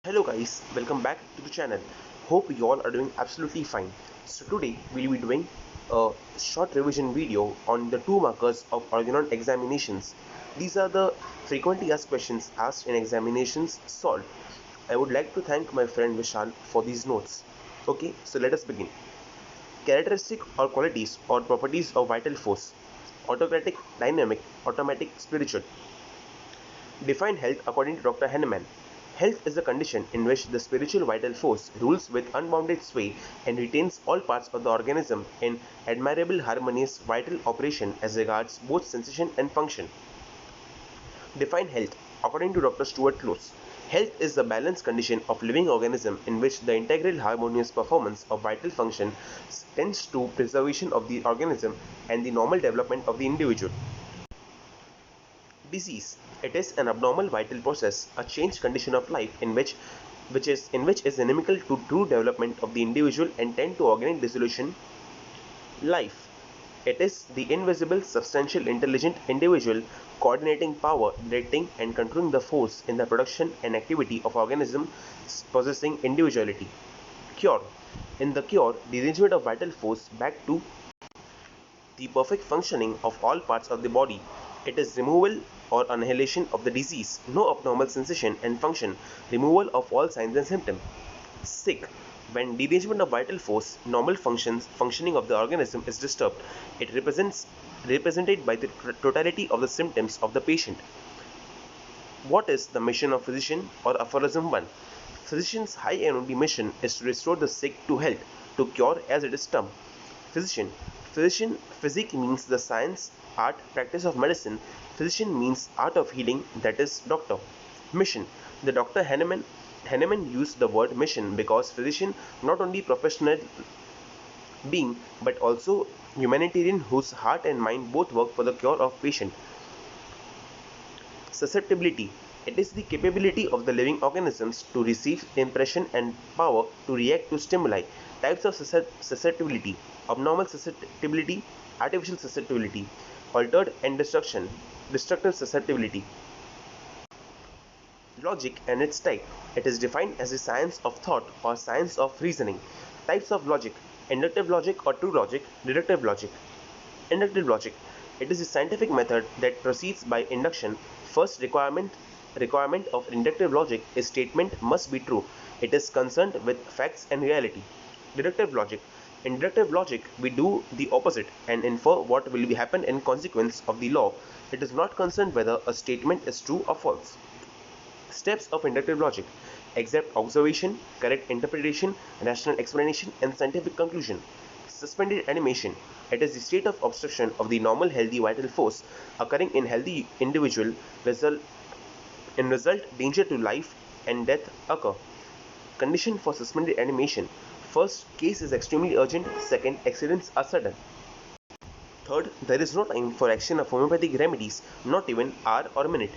Hello guys, welcome back to the channel. Hope you all are doing absolutely fine. So today we'll be doing a short revision video on the two markers of Organon examinations. These are the frequently asked questions asked in examinations solved. I would like to thank my friend Vishal for these notes. Okay, so let us begin. Characteristic or qualities or properties of vital force. Autocratic, dynamic, automatic, spiritual. Define health according to Dr. Henneman. Health is a condition in which the spiritual vital force rules with unbounded sway and retains all parts of the organism in admirable harmonious vital operation as regards both sensation and function. Define health according to Dr. Stuart Close. Health is the balanced condition of living organism in which the integral harmonious performance of vital function tends to preservation of the organism and the normal development of the individual. Disease. It is an abnormal vital process, a changed condition of life in which is inimical to true development of the individual and tend to organic dissolution. Life. It is the invisible, substantial, intelligent individual coordinating power, directing and controlling the force in the production and activity of organism possessing individuality. Cure. In the cure, the arrangement of vital force back to the perfect functioning of all parts of the body. It is removal or annihilation of the disease, no abnormal sensation and function, removal of all signs and symptoms. Sick. When derangement of vital force, normal functioning of the organism is disturbed, it represented by the totality of the symptoms of the patient. What is the mission of physician or aphorism 1? Physician's high and only mission is to restore the sick to health, to cure as it is termed. Physician. Physic means the science, art, practice of medicine. Physician means art of healing, that is doctor. Mission. The Dr. Henneman used the word mission because physician not only professional being but also humanitarian whose heart and mind both work for the cure of patient. Susceptibility. It is the capability of the living organisms to receive impression and power to react to stimuli. Types of susceptibility: abnormal susceptibility, artificial susceptibility, altered and destructive susceptibility. Logic and its type. It is defined as the science of thought or science of reasoning. Types of logic: inductive logic or true logic, deductive logic. Inductive logic. It is a scientific method that proceeds by induction. First requirement of inductive logic is statement must be true. It is concerned with facts and reality. Deductive logic. In deductive logic, we do the opposite and infer what will happen in consequence of the law. It is not concerned whether a statement is true or false. Steps of inductive logic: exact observation, correct interpretation, rational explanation, and scientific conclusion. Suspended animation. It is the state of obstruction of the normal healthy vital force occurring in healthy individual result danger to life and death occur. Condition for suspended animation: first, case is extremely urgent. Second, accidents are sudden. Third, there is no time for action of homeopathic remedies, not even hour or minute.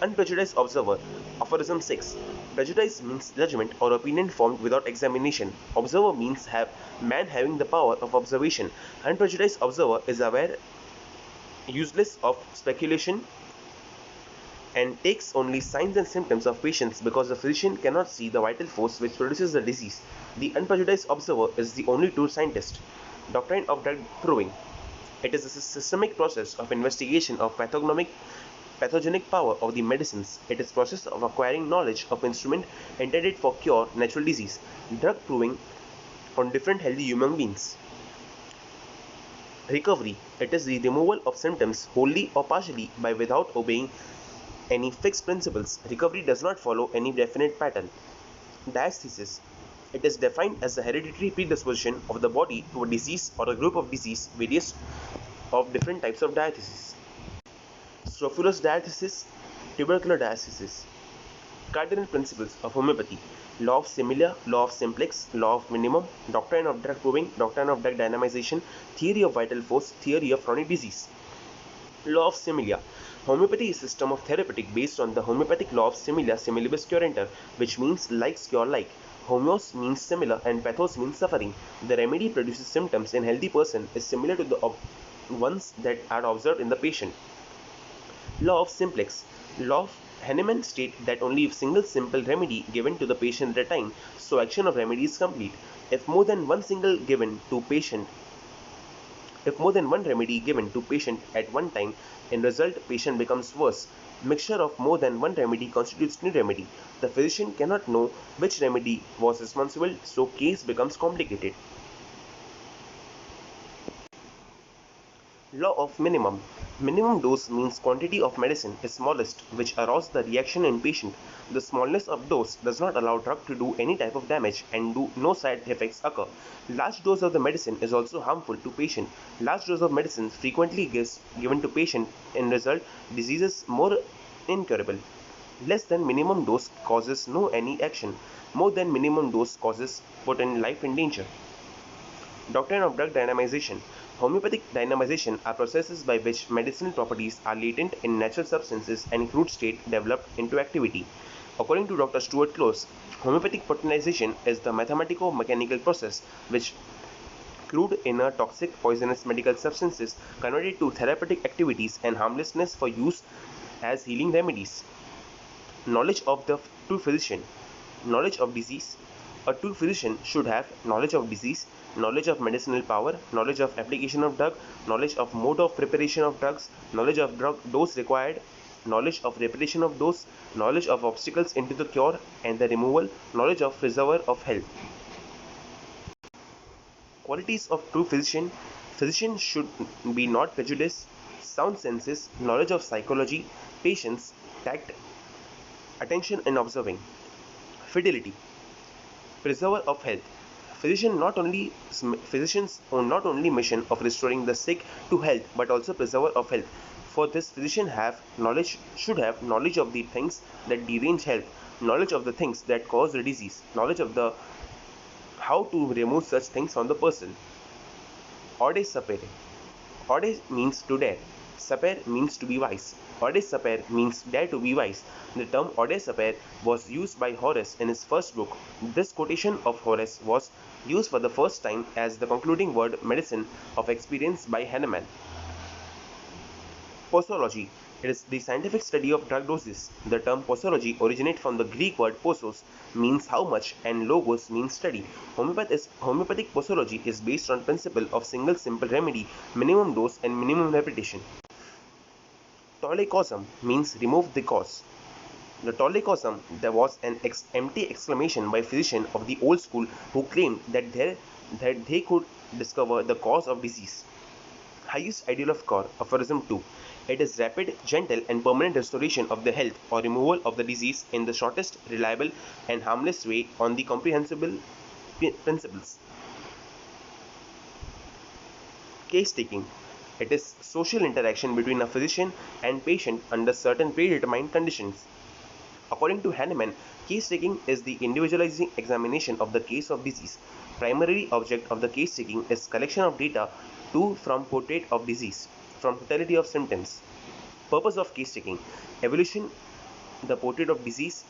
Unprejudiced observer. Aphorism 6. Prejudice means judgment or opinion formed without examination. Observer means man having the power of observation. Unprejudiced observer is aware, useless of speculation, and takes only signs and symptoms of patients because the physician cannot see the vital force which produces the disease. The unprejudiced observer is the only true scientist. Doctrine of drug proving. It is a systemic process of investigation of pathogenic power of the medicines. It is process of acquiring knowledge of instrument intended for cure natural disease. Drug proving on different healthy human beings. Recovery. It is the removal of symptoms wholly or partially by without obeying any fixed principles. Recovery does not follow any definite pattern. Diathesis. It is defined as the hereditary predisposition of the body to a disease or a group of disease, various of different types of diathesis. Stropulous diathesis, tubercular diathesis. Cardinal principles of homeopathy: law of similar, law of simplex, law of minimum, doctrine of drug proving, doctrine of drug dynamization, theory of vital force, theory of chronic disease. Law of similia. Homeopathy is a system of therapeutic based on the homeopathic law of similia similibus curenter, which means like cure like. Homeos means similar and pathos means suffering. The remedy produces symptoms in healthy person is similar to the ones that are observed in the patient. Law of simplex. Law of Hahnemann states that only if single simple remedy given to the patient at a time, so action of remedy is complete. If more than one remedy given to patient at one time, in result patient becomes worse. Mixture of more than one remedy constitutes new remedy. The physician cannot know which remedy was responsible, so case becomes complicated. Law of minimum. Minimum dose means quantity of medicine is smallest, which arouses the reaction in patient. The smallness of dose does not allow drug to do any type of damage and no side effects occur. Large dose of the medicine is also harmful to patient. Large dose of medicine frequently given to patient, in result diseases more incurable. Less than minimum dose causes no any action. More than minimum dose causes put in life in danger. Doctrine of drug dynamization. Homeopathic dynamization are processes by which medicinal properties are latent in natural substances and crude state developed into activity. According to Dr. Stuart Close, homeopathic potentization is the mathematico-mechanical process which crude inner toxic poisonous medical substances converted to therapeutic activities and harmlessness for use as healing remedies. Knowledge of the true physician. Knowledge of disease. A true physician should have knowledge of disease, knowledge of medicinal power, knowledge of application of drug, knowledge of mode of preparation of drugs, knowledge of drug dose required, knowledge of repetition of dose, knowledge of obstacles into the cure and the removal, knowledge of preserver of health. Qualities of true physician. Physician should be not prejudiced, sound senses, knowledge of psychology, patience, tact, attention in observing. Fidelity. Preserver of health. Physicians own not only mission of restoring the sick to health but also preserver of health. For this, physician should have knowledge of the things that derange health, knowledge of the things that cause the disease, knowledge of the how to remove such things from the person. Ode sapere. Ode means to dare. Sapere means to be wise. Ode sapere means dare to be wise. The term ode sapere was used by Horace in his first book. This quotation of Horace was used for the first time as the concluding word medicine of experience by Hahnemann. Posology. It is the scientific study of drug doses. The term posology originates from the Greek word posos, means how much, and logos means study. Homeopathic posology is based on principle of single simple remedy, minimum dose and minimum repetition. Tolle causam means remove the cause. The tolle causam, there was an empty exclamation by physicians of the old school who claimed that they could discover the cause of disease. Highest ideal of cure, Aphorism 2. It is rapid, gentle and permanent restoration of the health or removal of the disease in the shortest, reliable and harmless way on the comprehensible principles. Case taking. It is social interaction between a physician and patient under certain predetermined conditions. According to Hahnemann, case taking is the individualizing examination of the case of disease. Primary object of the case taking is collection of data from portrait of disease, from totality of symptoms. Purpose of case taking: evaluation the portrait of disease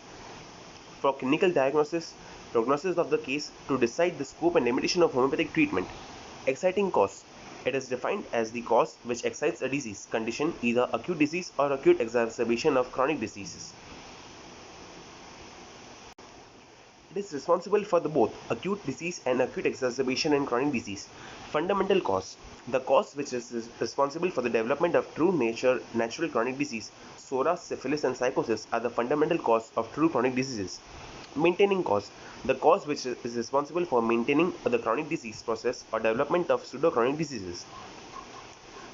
for clinical diagnosis, prognosis of the case, to decide the scope and limitation of homeopathic treatment. Exciting cause. It is defined as the cause which excites a disease condition, either acute disease or acute exacerbation of chronic diseases. It is responsible for both acute disease and acute exacerbation and chronic disease. Fundamental cause. The cause which is responsible for the development of true natural chronic disease, psora, syphilis and psychosis are the fundamental cause of true chronic diseases. Maintaining cause. The cause which is responsible for maintaining the chronic disease process or development of pseudo-chronic diseases.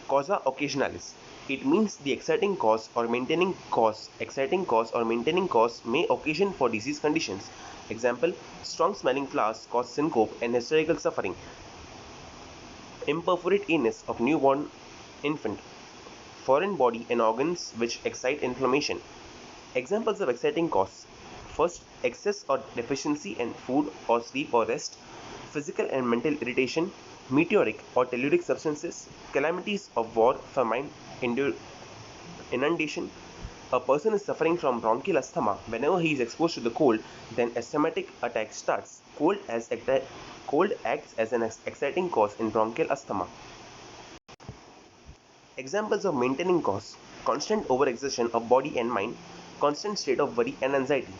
Causa occasionalis. It means the exciting cause or maintaining cause. Exciting cause or maintaining cause may occasion for disease conditions. Example: strong smelling flowers cause syncope and hysterical suffering. Imperforate anus of newborn infant. Foreign body and organs which excite inflammation. Examples of exciting cause: first, excess or deficiency in food or sleep or rest, physical and mental irritation, meteoric or telluric substances, calamities of war, famine, inundation. A person is suffering from bronchial asthma. Whenever he is exposed to the cold, then asthmatic attack starts. Cold acts as an exciting cause in bronchial asthma. Examples of maintaining cause: constant overexertion of body and mind, constant state of worry and anxiety.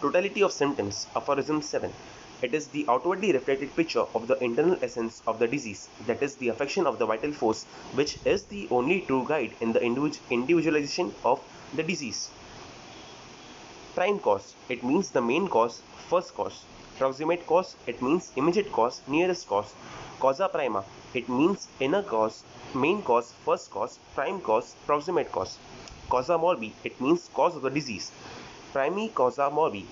Totality of symptoms, Aphorism 7. It is the outwardly reflected picture of the internal essence of the disease, that is, the affection of the vital force, which is the only true guide in the individualization of the disease. Prime cause, it means the main cause, first cause. Proximate cause, it means immediate cause, nearest cause. Causa prima, it means inner cause, main cause, first cause, prime cause, proximate cause. Causa morbi, it means cause of the disease. Primi causa morbi,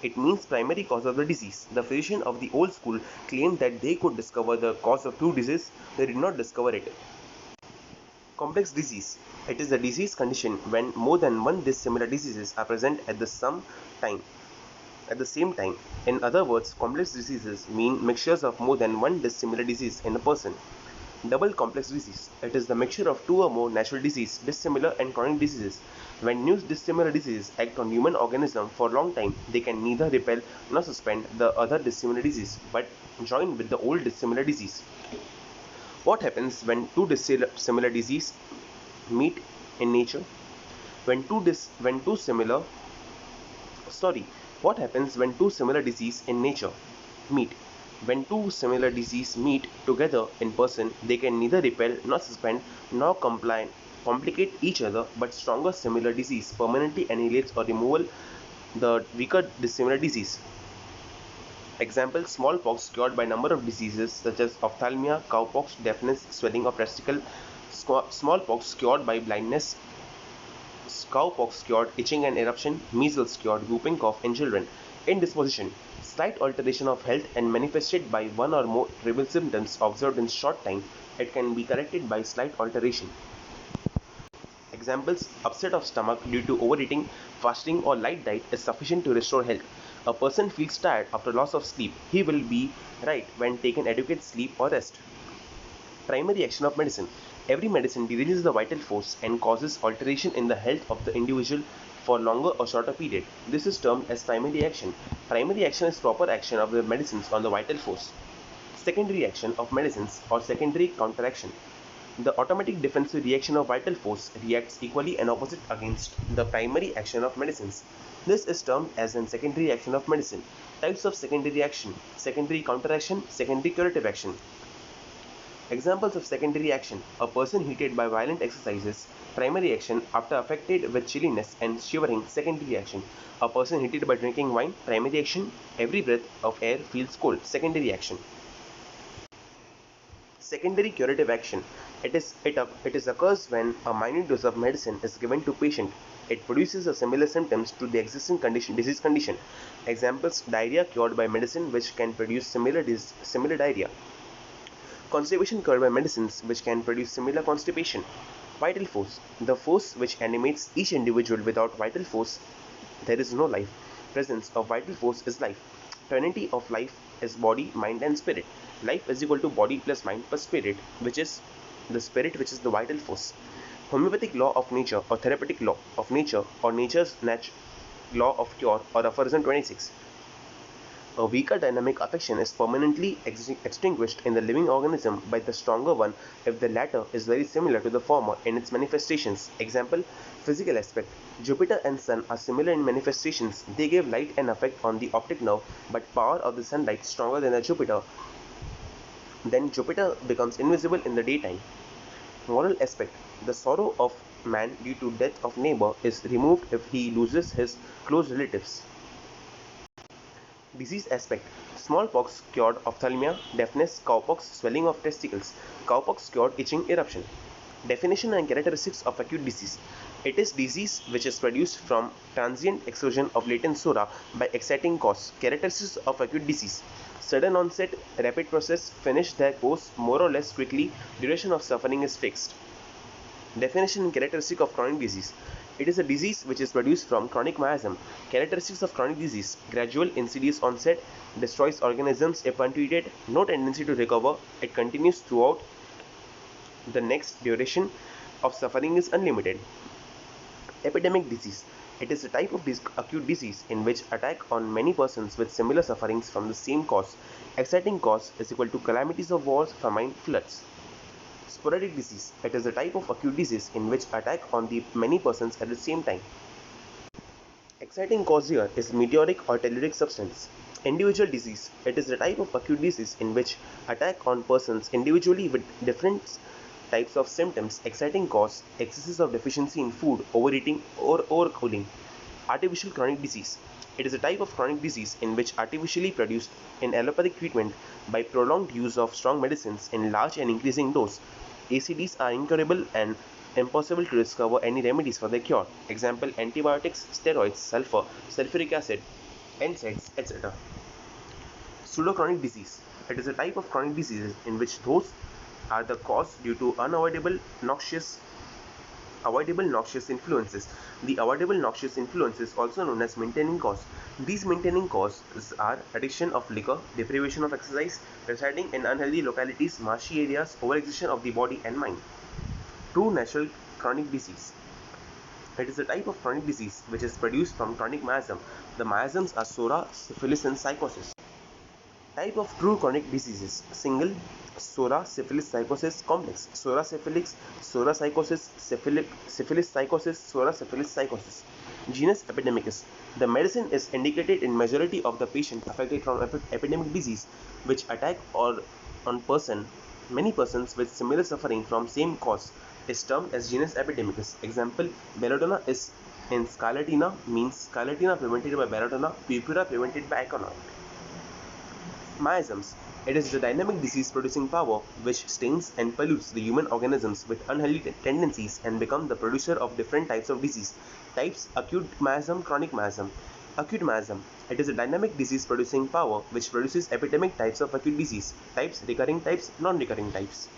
it means primary cause of the disease. The physician of the old school claimed that they could discover the cause of true disease. They did not discover it. Complex disease. It is a disease condition when more than one dissimilar diseases are present at the same time. In other words, complex diseases mean mixtures of more than one dissimilar disease in a person. Double complex disease. It is the mixture of two or more natural disease, dissimilar and chronic diseases. When new dissimilar diseases act on human organism for a long time, they can neither repel nor suspend the other dissimilar disease, but join with the old dissimilar disease. What happens when two dissimilar diseases meet in nature? What happens when two similar diseases in nature meet? When two similar diseases meet together in person, they can neither repel nor suspend nor complicate each other, but stronger similar disease permanently annihilates or removes the weaker dissimilar disease. Example: smallpox cured by number of diseases such as ophthalmia, cowpox, deafness, swelling of testicle; smallpox cured by blindness, cowpox cured itching and eruption; measles cured whooping cough in children. Indisposition: slight alteration of health and manifested by one or more trivial symptoms observed in short time. It can be corrected by slight alteration. Examples: upset of stomach due to overeating, fasting or light diet is sufficient to restore health. A person feels tired after loss of sleep. He will be right when taken adequate sleep or rest. Primary action of medicine. Every medicine derails the vital force and causes alteration in the health of the individual for longer or shorter period. This is termed as primary action. Primary action is proper action of the medicines on the vital force. Secondary action of medicines or secondary counteraction. The automatic defensive reaction of vital force reacts equally and opposite against the primary action of medicines. This is termed as an secondary action of medicine. Types of secondary action: secondary counteraction, secondary curative action. Examples of secondary action: a person heated by violent exercises, primary action; after affected with chilliness and shivering, secondary action; a person heated by drinking wine, primary action; every breath of air feels cold, secondary action. Secondary curative action. It occurs when a minute dose of medicine is given to patient. It produces a similar symptoms to the existing disease condition. Examples: diarrhea cured by medicine, which can produce similar diarrhea; constipation cured by medicines, which can produce similar constipation. Vital force. The force which animates each individual. Without vital force, there is no life. Presence of vital force is life. Trinity of life is body, mind and spirit. Life is equal to body plus mind plus spirit, which is the spirit, which is the vital force. Homeopathic law of nature or therapeutic law of nature or nature's law of cure or Aphorism 26. A weaker dynamic affection is permanently extinguished in the living organism by the stronger one if the latter is very similar to the former in its manifestations. Example: physical aspect. Jupiter and Sun are similar in manifestations. They give light and effect on the optic nerve, but power of the sunlight stronger than the Jupiter. Then Jupiter becomes invisible in the daytime. Moral aspect. The sorrow of man due to death of neighbor is removed if he loses his close relatives. Disease aspect. Smallpox cured ophthalmia, deafness, cowpox, swelling of testicles; cowpox cured itching, eruption. Definition and characteristics of acute disease. It is disease which is produced from transient exertion of latent sora by exciting cause. Characteristics of acute disease: sudden onset, rapid process, finish their course more or less quickly, duration of suffering is fixed. Definition and characteristic of chronic disease. It is a disease which is produced from chronic miasm. Characteristics of chronic disease: gradual, insidious onset, destroys organisms if untreated, no tendency to recover, it continues throughout the next, duration of suffering is unlimited. Epidemic disease. It is a type of acute disease in which attack on many persons with similar sufferings from the same cause. Exciting cause is equal to calamities of wars, famine, floods. Sporadic disease. It is a type of acute disease in which attack on the many persons at the same time. Exciting cause here is meteoric or telluric substance. Individual disease. It is the type of acute disease in which attack on persons individually with different types of symptoms. Exciting cause, excesses of deficiency in food, overeating or overcooling. Artificial chronic disease. It is a type of chronic disease in which artificially produced in allopathic treatment by prolonged use of strong medicines in large and increasing dose. ACDs are incurable and impossible to discover any remedies for their cure. Example: antibiotics, steroids, sulfur, sulfuric acid, NSAIDs, etc. Pseudochronic disease. It is a type of chronic diseases in which those are the cause due to avoidable noxious influences. The avoidable noxious influences, also known as maintaining cause. These maintaining causes are addiction of liquor, deprivation of exercise, residing in unhealthy localities, marshy areas, overexertion of the body and mind. True natural chronic disease. It is a type of chronic disease which is produced from chronic miasm. The miasms are sora, syphilis and psychosis. Type of true chronic diseases: single, sora, syphilis, psychosis; complex, sora, syphilis, psychosis, syphilis, psychosis, sora, syphilis, psychosis. Genus Epidemicus. The medicine is indicated in majority of the patient affected from epidemic disease which attack or on many persons with similar suffering from same cause is termed as genus epidemicus. Example: belladonna is in scarlatina, means scarlatina prevented by belladonna, purpura prevented by aconite. Miasms. It is the dynamic disease-producing power which stains and pollutes the human organisms with unhealthy tendencies and become the producer of different types of disease. Types: acute miasm, chronic miasm. Acute miasm. It is a dynamic disease-producing power which produces epidemic types of acute disease. Types: recurring types, non-recurring types.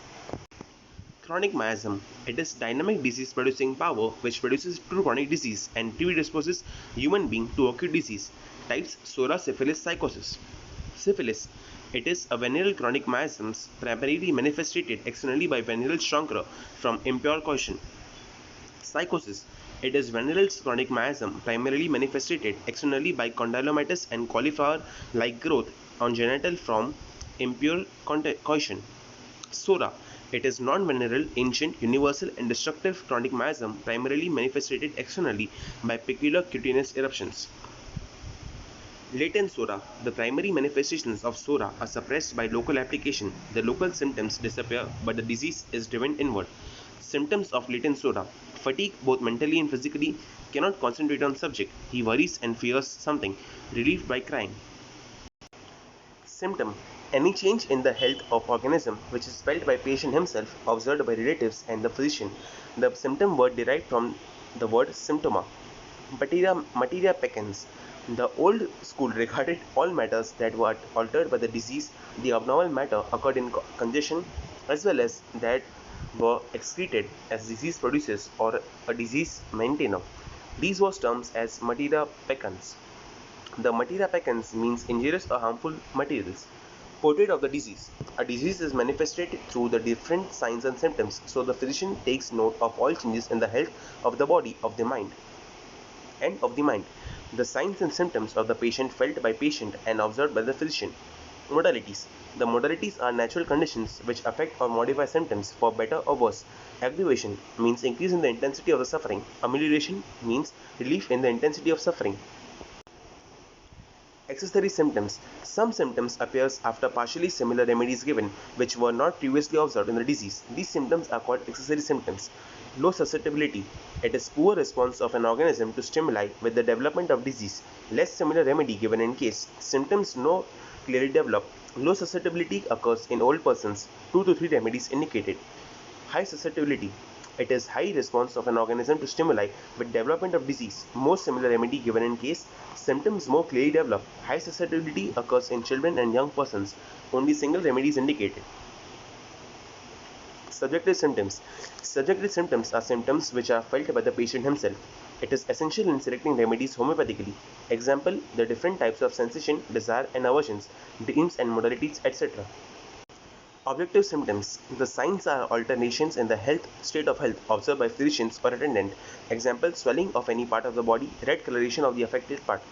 Chronic miasm. It is dynamic disease-producing power which produces true chronic disease and predisposes human being to acute disease. Types: sora, syphilis, psychosis. Syphilis. It is a venereal chronic miasms primarily manifested externally by venereal chancre from impure caution. Psychosis. It is venereal chronic miasm primarily manifested externally by condylomatous and cauliflower-like growth on genital from impure caution. Sora. It is non-venereal, ancient, universal and destructive chronic miasm primarily manifested externally by peculiar cutaneous eruptions. Latent sora. The primary manifestations of sora are suppressed by local application. The local symptoms disappear, but the disease is driven inward. Symptoms of latent sora: fatigue, both mentally and physically, cannot concentrate on subject. He worries and fears something. Relieved by crying. Symptom: any change in the health of organism which is felt by patient himself, observed by relatives and the physician. The symptom word derived from the word symptoma. Materia peccans. The old school regarded all matters that were altered by the disease. The abnormal matter occurred in congestion as well as that were excreted as disease producers or a disease maintainer. These were termed as materia peccans. The materia peccans means injurious or harmful materials. Portrait of the disease. A disease is manifested through the different signs and symptoms, so the physician takes note of all changes in the health of the body, of the mind, and of the mind. The signs and symptoms of the patient felt by patient and observed by the physician. Modalities. The modalities are natural conditions which affect or modify symptoms for better or worse. Aggravation means increase in the intensity of the suffering. Amelioration means relief in the intensity of suffering. Accessory symptoms. Some symptoms appears after partially similar remedies given which were not previously observed in the disease. These symptoms are called accessory symptoms. Low susceptibility. It is poor response of an organism to stimuli with the development of disease. Less similar remedy given in case symptoms no clearly develop. Low susceptibility occurs in old persons. 2 to 3 remedies indicated. High susceptibility. It is high response of an organism to stimuli with development of disease. More similar remedy given in case symptoms more clearly develop. High susceptibility occurs in children and young persons. Only single remedies indicated. Subjective symptoms. Subjective symptoms are symptoms which are felt by the patient himself. It is essential in selecting remedies homeopathically. Example: the different types of sensation, desire and aversions, dreams and modalities, etc. Objective symptoms. The signs are alterations in the state of health observed by physicians or attendant. Example: swelling of any part of the body, red coloration of the affected part.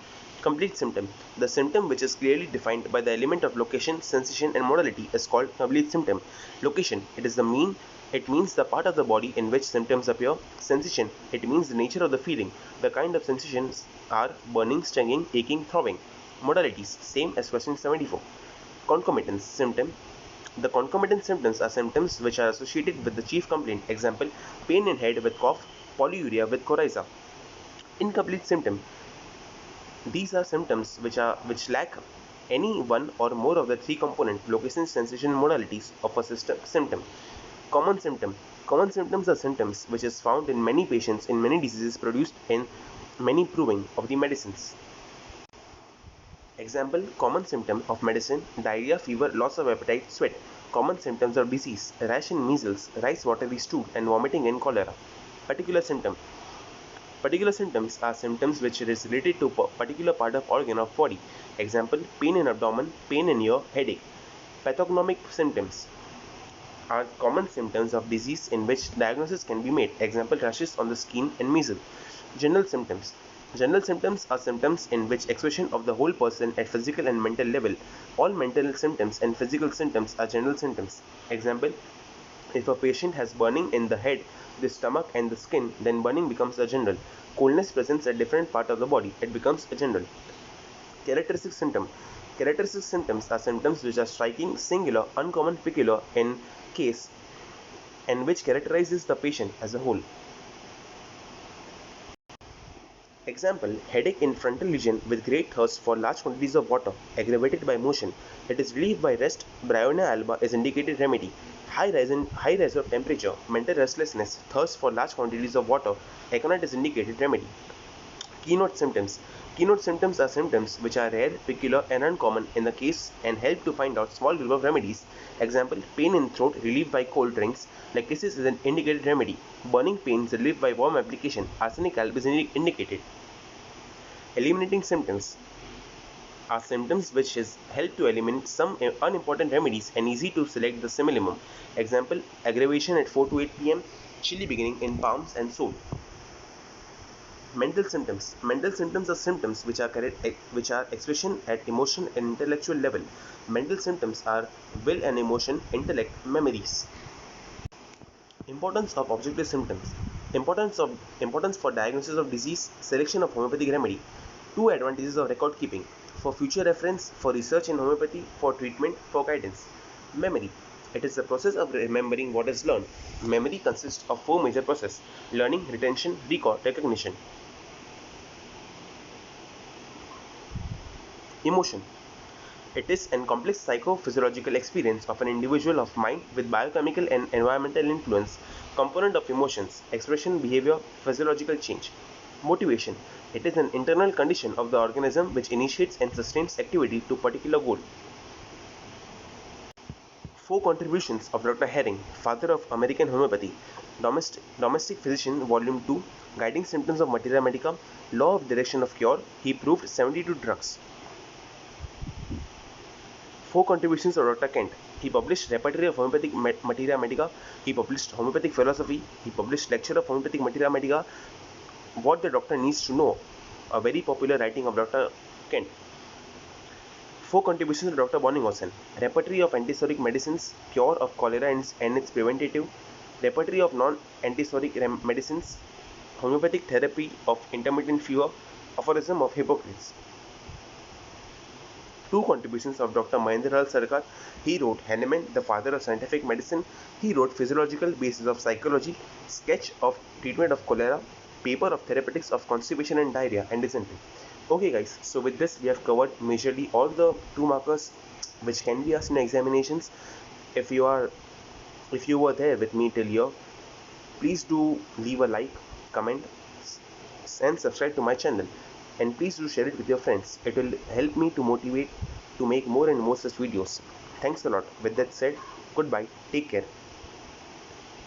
Complete symptom. The symptom which is clearly defined by the element of location, sensation and modality is called complete symptom. Location. It means the part of the body in which symptoms appear. Sensation. It means the nature of the feeling. The kind of sensations are burning, stinging, aching, throbbing. Modalities. Same as question 74. Concomitant symptom. The concomitant symptoms are symptoms which are associated with the chief complaint. Example, pain in head with cough, polyuria with coryza. Incomplete symptom. These are symptoms which lack any one or more of the three component location, sensation, modalities of a symptom. Common symptom. Common symptoms are symptoms which is found in many patients in many diseases produced in many proving of the medicines. Example, common symptom of medicine, diarrhea, fever, loss of appetite, sweat. Common symptoms of disease, rash in measles, rice watery stool and vomiting in cholera. Particular symptom. Particular symptoms are symptoms which is related to a particular part of organ of body. Example, pain in abdomen, pain in ear, headache. Pathognomic symptoms are common symptoms of disease in which diagnosis can be made. Example, rashes on the skin and measles. General symptoms. General symptoms are symptoms in which expression of the whole person at physical and mental level. All mental symptoms and physical symptoms are general symptoms. Example, if a patient has burning in the head, the stomach and the skin, then burning becomes a general. Coldness presents at different part of the body, it becomes a general. Characteristic symptom. Characteristic symptoms are symptoms which are striking, singular, uncommon, peculiar in case and which characterizes the patient as a whole. Example, headache in frontal region with great thirst for large quantities of water, aggravated by motion. It is relieved by rest. Bryonia alba is indicated remedy. High rise of temperature, mental restlessness, thirst for large quantities of water. Aconite is indicated remedy. Keynote symptoms. Keynote symptoms are symptoms which are rare, peculiar and uncommon in the case and help to find out small group of remedies. Example, pain in throat relieved by cold drinks. Lachesis is an indicated remedy. Burning pains relieved by warm application. Arsenic alb is indicated. Eliminating symptoms are symptoms which is help to eliminate some unimportant remedies and easy to select the simillimum. Example, aggravation at 4 to 8 pm, chilly beginning in palms and sole. Mental symptoms. Mental symptoms are symptoms which are expression at emotion and intellectual level. Mental symptoms are will and emotion, intellect, memories. Importance of objective symptoms. Importance for diagnosis of disease, selection of homeopathic remedy. Two advantages of record keeping: for future reference, for research in homeopathy, for treatment, for guidance. Memory. It is the process of remembering what is learned. Memory consists of four major processes: learning, retention, recall, recognition. Emotion. It is a complex psychophysiological experience of an individual of mind with biochemical and environmental influence, component of emotions, expression, behavior, physiological change. Motivation. It is an internal condition of the organism which initiates and sustains activity to particular goal. Four contributions of Dr. Herring, father of American homeopathy. Domestic Physician, Volume 2, Guiding Symptoms of Materia Medica, Law of Direction of Cure. He proved 72 drugs. Four contributions of Dr. Kent. He published Repertory of Homeopathic Materia Medica. He published Homeopathic Philosophy. He published Lecture of Homeopathic Materia Medica. What the doctor needs to know. A very popular writing of Dr. Kent. Four contributions of Dr. Bonninghausen. Repertory of Antisoric Medicines. Cure of Cholera and its Preventative. Repertory of Non-Antisoric Medicines. Homeopathic Therapy of Intermittent Fever. Aphorism of Hippocrates. Two contributions of Dr. Mahendralal Sarkar. He wrote Hahnemann, the father of scientific medicine. He wrote Physiological Basis of Psychology, Sketch of Treatment of Cholera, Paper of Therapeutics of Constipation and Diarrhea and Dysentery. Okay guys, so with this we have covered majorly all the 2 markers which can be asked in examinations. If you were there with me till here, please do leave a like, comment and subscribe to my channel. And please do share it with your friends. It will help me to motivate to make more and more such videos. Thanks a lot. With that said, goodbye. Take care.